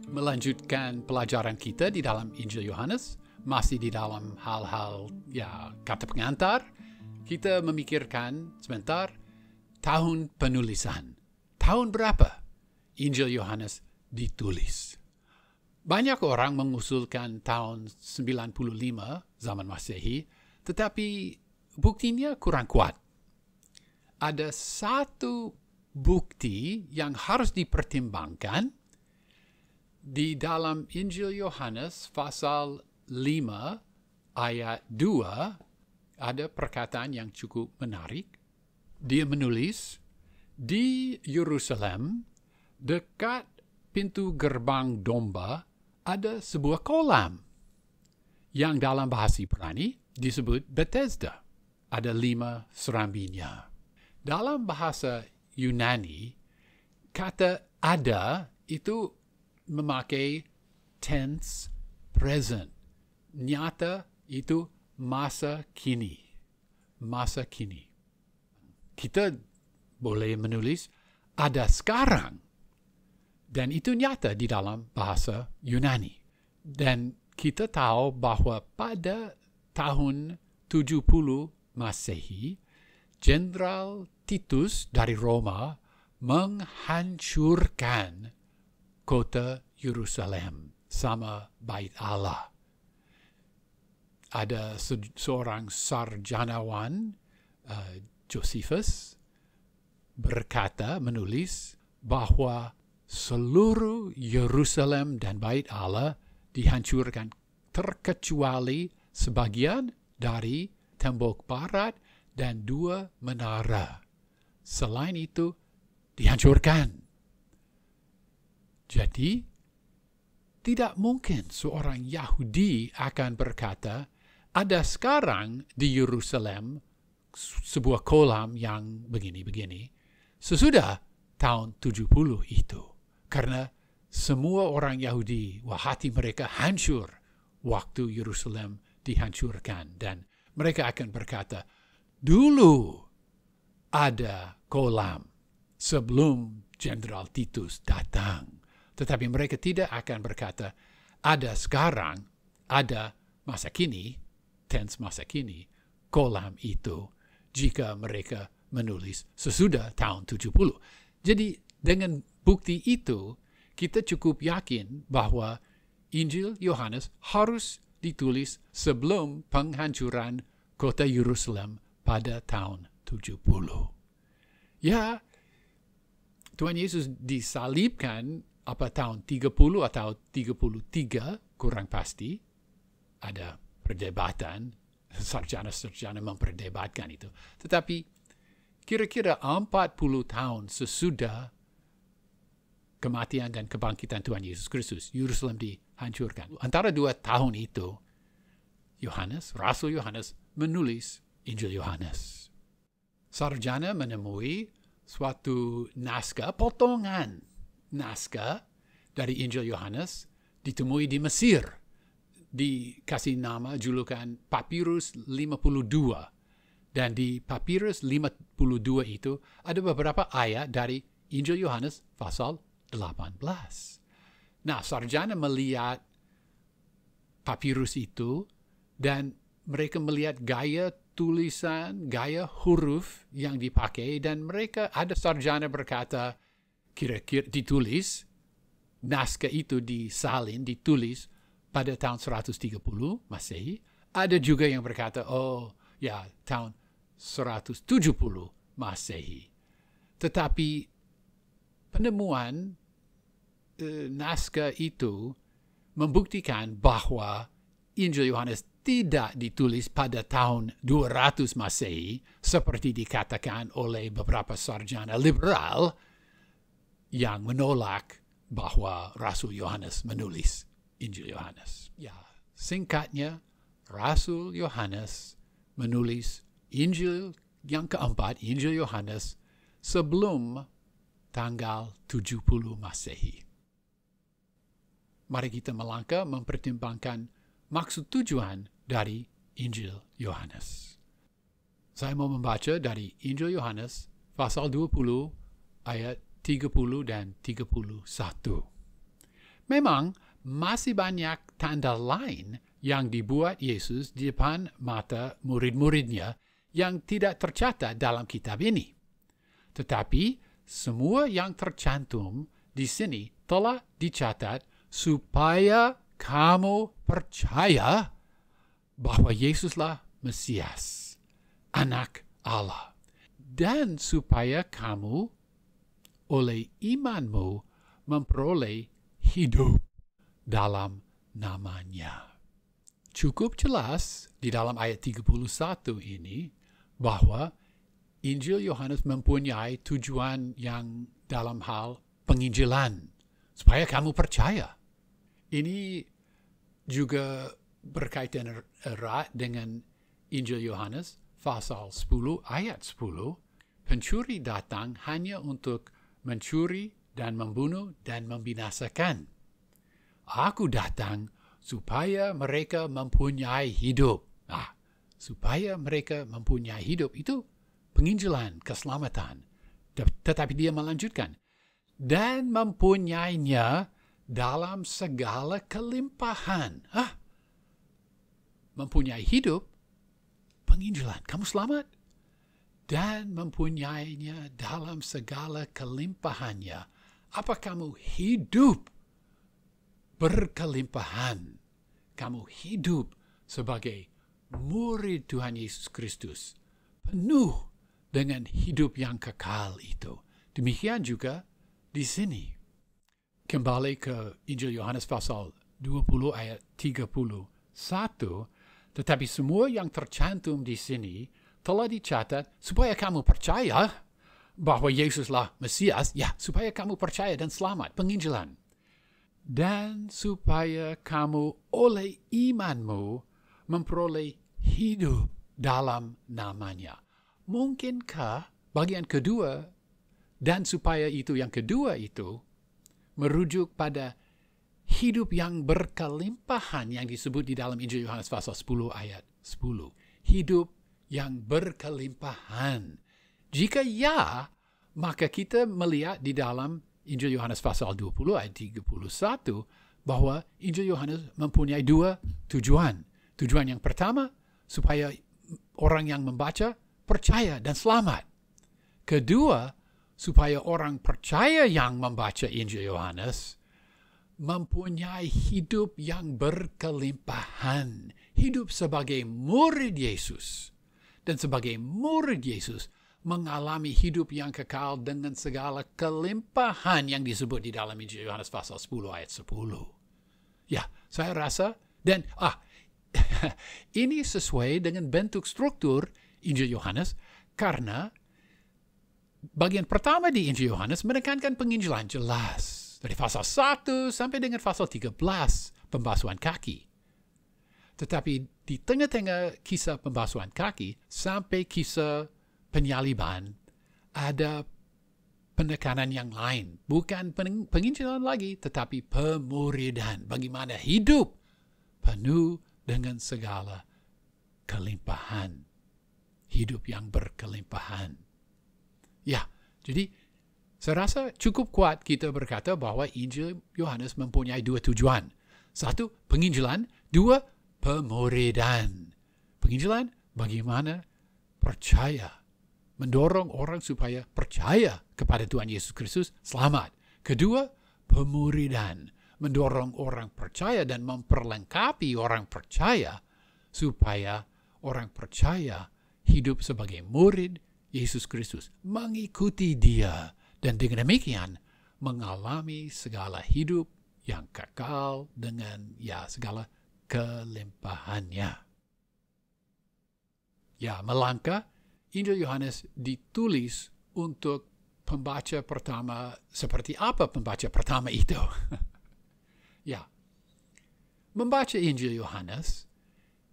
melanjutkan pelajaran kita di dalam Injil Yohanes, masih di dalam hal-hal kata pengantar. Kita memikirkan sebentar tahun penulisan. Tahun berapa Injil Yohanes ditulis? Banyak orang mengusulkan tahun 95 zaman Masehi, tetapi buktinya kurang kuat. Ada satu bukti yang harus dipertimbangkan di dalam Injil Yohanes pasal 5 ayat 2. Ada perkataan yang cukup menarik. Dia menulis, di Yerusalem, dekat pintu gerbang domba, ada sebuah kolam yang dalam bahasa Ibrani disebut Bethesda. Ada 5 serambinya. Dalam bahasa Yunani, kata ada itu memakai tense present. Nyata itu masa kini. Masa kini. Kita boleh menulis ada sekarang. Dan itu nyata di dalam bahasa Yunani. Dan kita tahu bahwa pada tahun 70 Masehi, Jenderal Titus dari Roma menghancurkan kota Yerusalem sama Bait Allah. Ada seorang sarjanawan, Josephus, menulis bahwa seluruh Yerusalem dan Bait Allah dihancurkan, terkecuali sebagian dari tembok barat dan 2 menara. Selain itu, dihancurkan. Jadi, tidak mungkin seorang Yahudi akan berkata, ada sekarang di Yerusalem sebuah kolam yang begini-begini sesudah tahun 70 itu. Karena semua orang Yahudi, hati mereka hancur waktu Yerusalem dihancurkan. Dan mereka akan berkata, dulu ada kolam sebelum Jenderal Titus datang. Tetapi mereka tidak akan berkata, ada sekarang, ada masa kini, tense masa kini, kolam itu, jika mereka menulis sesudah tahun 70. Jadi dengan bukti itu, kita cukup yakin bahwa Injil Yohanes harus ditulis sebelum penghancuran kota Yerusalem pada tahun 70. Ya, Tuhan Yesus disalibkan tahun 30 atau 33, kurang pasti. Ada perdebatan, sarjana-sarjana memperdebatkan itu. Tetapi kira-kira 40 tahun sesudah kematian dan kebangkitan Tuhan Yesus Kristus, Yerusalem dihancurkan. Antara 2 tahun itu, Rasul Yohanes menulis Injil Yohanes. Sarjana menemui suatu naskah, potongan naskah dari Injil Yohanes ditemui di Mesir, dikasih nama julukan Papirus 52. Dan di Papirus 52 itu ada beberapa ayat dari Injil Yohanes pasal 18. Nah, sarjana melihat papirus itu dan mereka melihat gaya tulisan, gaya huruf yang dipakai, dan mereka, ada sarjana berkata, kira-kira ditulis, naskah itu disalin, ditulis pada tahun 130 Masehi. Ada juga yang berkata, tahun 170 Masehi. Tetapi penemuan naskah itu membuktikan bahwa Injil Yohanes tidak ditulis pada tahun 200 Masehi seperti dikatakan oleh beberapa sarjana liberal yang menolak bahwa Rasul Yohanes menulis Injil Yohanes. Ya, singkatnya, Rasul Yohanes menulis Injil yang keempat, Injil Yohanes, sebelum tanggal 70 Masehi. Mari kita melangkah mempertimbangkan maksud tujuan dari Injil Yohanes. Saya mau membaca dari Injil Yohanes pasal 20 ayat 30 dan 31. Memang masih banyak tanda lain yang dibuat Yesus di depan mata murid-muridnya yang tidak tercatat dalam kitab ini. Tetapi semua yang tercantum di sini telah dicatat supaya kamu percaya bahwa Yesuslah Mesias, Anak Allah, dan supaya kamu oleh imanmu memperoleh hidup dalam namanya. Cukup jelas di dalam ayat 31 ini bahwa Injil Yohanes mempunyai tujuan yang dalam hal penginjilan, supaya kamu percaya. Ini juga berkaitan erat dengan Injil Yohanes pasal 10 ayat 10. Pencuri datang hanya untuk mencuri dan membunuh dan membinasakan. Aku datang supaya mereka mempunyai hidup. Supaya mereka mempunyai hidup itu penginjilan, keselamatan. Tetapi dia melanjutkan. Dan mempunyainya dalam segala kelimpahan. Mempunyai hidup, penginjilan. Kamu selamat. Dan mempunyainya dalam segala kelimpahannya. Apa kamu hidup berkelimpahan? Kamu hidup sebagai murid Tuhan Yesus Kristus, penuh dengan hidup yang kekal itu. Demikian juga di sini. Kembali ke Injil Yohanes pasal 20 ayat 31, tetapi semua yang tercantum di sini telah dicatat supaya kamu percaya bahwa Yesuslah Mesias, supaya kamu percaya dan selamat, penginjilan. Dan supaya kamu oleh imanmu memperoleh hidup dalam namanya. Mungkinkah bagian kedua dan supaya itu yang kedua itu merujuk pada hidup yang berkelimpahan yang disebut di dalam Injil Yohanes pasal 10 ayat 10. Hidup yang berkelimpahan. Jika ya, maka kita melihat di dalam Injil Yohanes pasal 20 ayat 31 bahwa Injil Yohanes mempunyai dua tujuan. Tujuan yang pertama, supaya orang yang membaca percaya dan selamat. Kedua, supaya orang percaya yang membaca Injil Yohanes mempunyai hidup yang berkelimpahan. Hidup sebagai murid Yesus. Dan sebagai murid Yesus mengalami hidup yang kekal dengan segala kelimpahan yang disebut di dalam Injil Yohanes pasal 10 ayat 10. Ya, saya rasa, dan ini sesuai dengan bentuk struktur Injil Yohanes, karena bagian pertama di Injil Yohanes menekankan penginjilan jelas. Dari pasal 1 sampai dengan pasal 13, pembasuhan kaki. Tetapi di tengah-tengah kisah pembasuhan kaki sampai kisah penyaliban, ada penekanan yang lain. Bukan penginjilan lagi, tetapi pemuridan. Bagaimana hidup penuh dengan segala kelimpahan. Hidup yang berkelimpahan. Ya, jadi saya rasa cukup kuat kita berkata bahwa Injil Yohanes mempunyai dua tujuan. Satu, penginjilan. Dua, pemuridan. Penginjilan, bagaimana percaya. Mendorong orang supaya percaya kepada Tuhan Yesus Kristus, selamat. Kedua, pemuridan. Mendorong orang percaya dan memperlengkapi orang percaya supaya orang percaya hidup sebagai murid Yesus Kristus, mengikuti Dia, dan dengan demikian mengalami segala hidup yang kekal dengan segala kelimpahannya. Melangkah, Injil Yohanes ditulis untuk pembaca pertama. Seperti apa pembaca pertama itu? Membaca Injil Yohanes,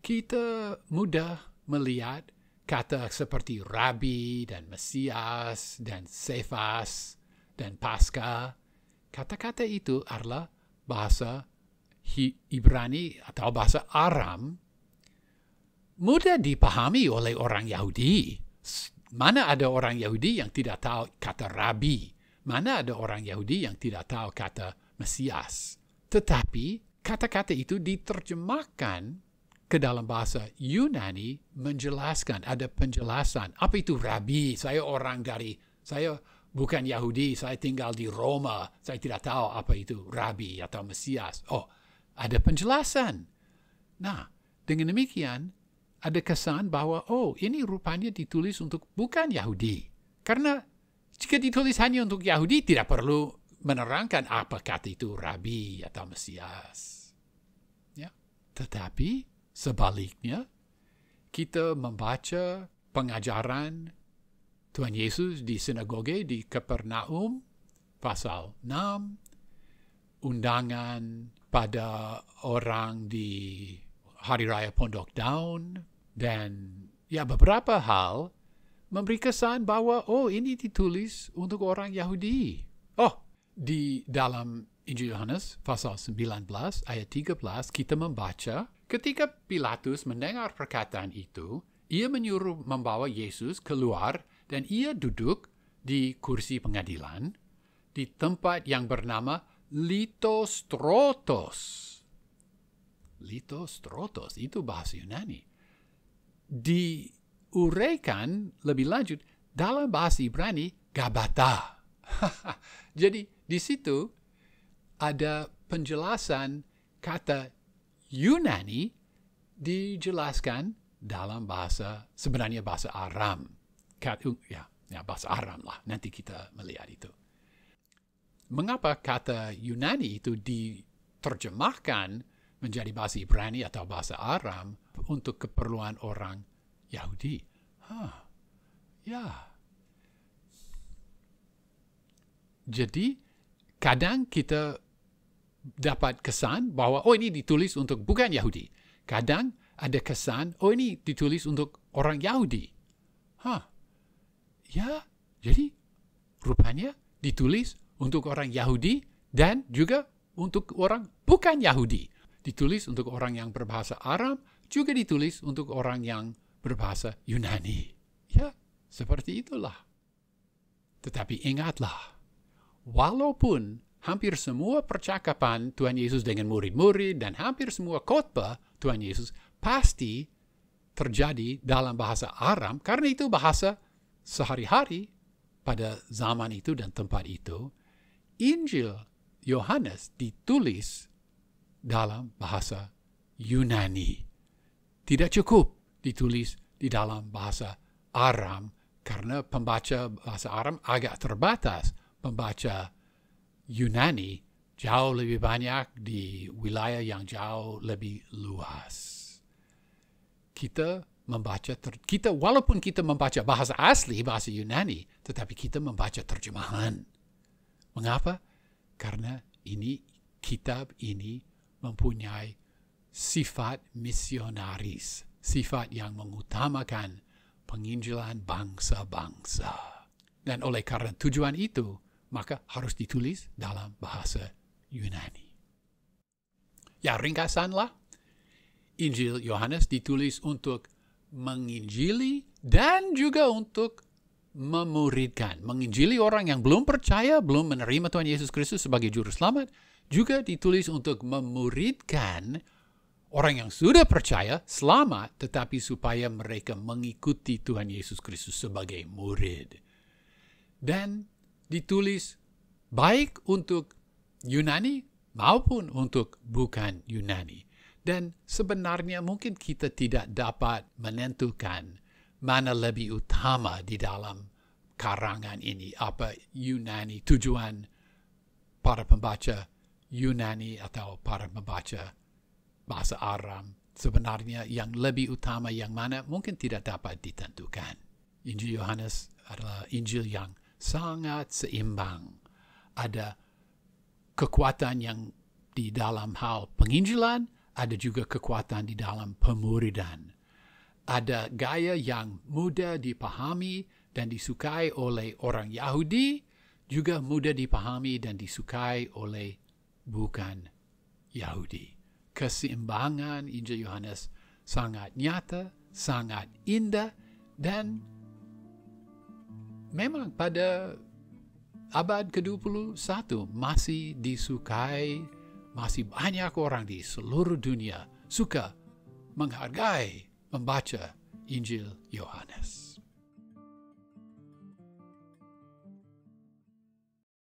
kita mudah melihat kata seperti Rabi dan Mesias dan Sefas dan Paskah. Kata-kata itu adalah bahasa Ibrani atau bahasa Aram, mudah dipahami oleh orang Yahudi. Mana ada orang Yahudi yang tidak tahu kata Rabi? Mana ada orang Yahudi yang tidak tahu kata Mesias? Tetapi kata-kata itu diterjemahkan ke dalam bahasa Yunani menjelaskan, ada penjelasan. Apa itu rabi? Saya bukan Yahudi, saya tinggal di Roma, saya tidak tahu apa itu rabi atau Mesias. Oh, ada penjelasan. Nah, dengan demikian, ada kesan bahwa, oh, ini rupanya ditulis untuk bukan Yahudi. Karena jika ditulis hanya untuk Yahudi, tidak perlu menerangkan apa kata itu rabi atau Mesias. Ya. Tetapi sebaliknya, kita membaca pengajaran Tuhan Yesus di sinagoge di Kapernaum, pasal 6, undangan pada orang di Hari Raya Pondok Daun, dan ya beberapa hal memberi kesan bahwa, oh, ini ditulis untuk orang Yahudi. Oh, di dalam Injil Yohanes pasal 19 ayat 13 kita membaca, ketika Pilatus mendengar perkataan itu, ia menyuruh membawa Yesus keluar dan ia duduk di kursi pengadilan di tempat yang bernama Litostrotos. Litostrotos itu bahasa Yunani. Diuraikan lebih lanjut dalam bahasa Ibrani Gabata. Jadi di situ ada penjelasan kata Yunani dijelaskan dalam sebenarnya bahasa Aram. Bahasa Aram lah. Nanti kita melihat itu. Mengapa kata Yunani itu diterjemahkan menjadi bahasa Ibrani atau bahasa Aram untuk keperluan orang Yahudi? Jadi, kadang kita dapat kesan bahwa, oh, ini ditulis untuk bukan Yahudi. Kadang ada kesan, oh, ini ditulis untuk orang Yahudi. Ya, jadi rupanya ditulis untuk orang Yahudi dan juga untuk orang bukan Yahudi. Ditulis untuk orang yang berbahasa Aram, juga ditulis untuk orang yang berbahasa Yunani. Ya, seperti itulah. Tetapi ingatlah, walaupun hampir semua percakapan Tuhan Yesus dengan murid-murid dan hampir semua khotbah Tuhan Yesus pasti terjadi dalam bahasa Aram, karena itu bahasa sehari-hari pada zaman itu dan tempat itu. Injil Yohanes ditulis dalam bahasa Yunani. Tidak cukup ditulis di dalam bahasa Aram, karena pembaca bahasa Aram agak terbatas. Pembaca Yunani jauh lebih banyak di wilayah yang jauh lebih luas. Walaupun kita membaca bahasa asli, bahasa Yunani, tetapi kita membaca terjemahan. Mengapa? Karena kitab ini mempunyai sifat misionaris, sifat yang mengutamakan penginjilan bangsa-bangsa. Dan oleh karena tujuan itu, maka harus ditulis dalam bahasa Yunani. Ya, ringkasanlah, Injil Yohanes ditulis untuk menginjili dan juga untuk memuridkan. Menginjili orang yang belum percaya, belum menerima Tuhan Yesus Kristus sebagai juru selamat, juga ditulis untuk memuridkan orang yang sudah percaya, selamat, tetapi supaya mereka mengikuti Tuhan Yesus Kristus sebagai murid. Dan ditulis baik untuk Yunani maupun untuk bukan Yunani. Dan sebenarnya mungkin kita tidak dapat menentukan mana lebih utama di dalam karangan ini, apa Yunani, tujuan para pembaca Yunani atau para pembaca bahasa Aram. Sebenarnya yang lebih utama yang mana mungkin tidak dapat ditentukan. Injil Yohanes adalah Injil yang sangat seimbang. Ada kekuatan yang di dalam hal penginjilan, ada juga kekuatan di dalam pemuridan. Ada gaya yang mudah dipahami dan disukai oleh orang Yahudi, juga mudah dipahami dan disukai oleh bukan Yahudi. Keseimbangan Injil Yohanes sangat nyata, sangat indah, dan memang pada abad ke-21 masih disukai masih banyak orang di seluruh dunia suka menghargai membaca Injil Yohanes.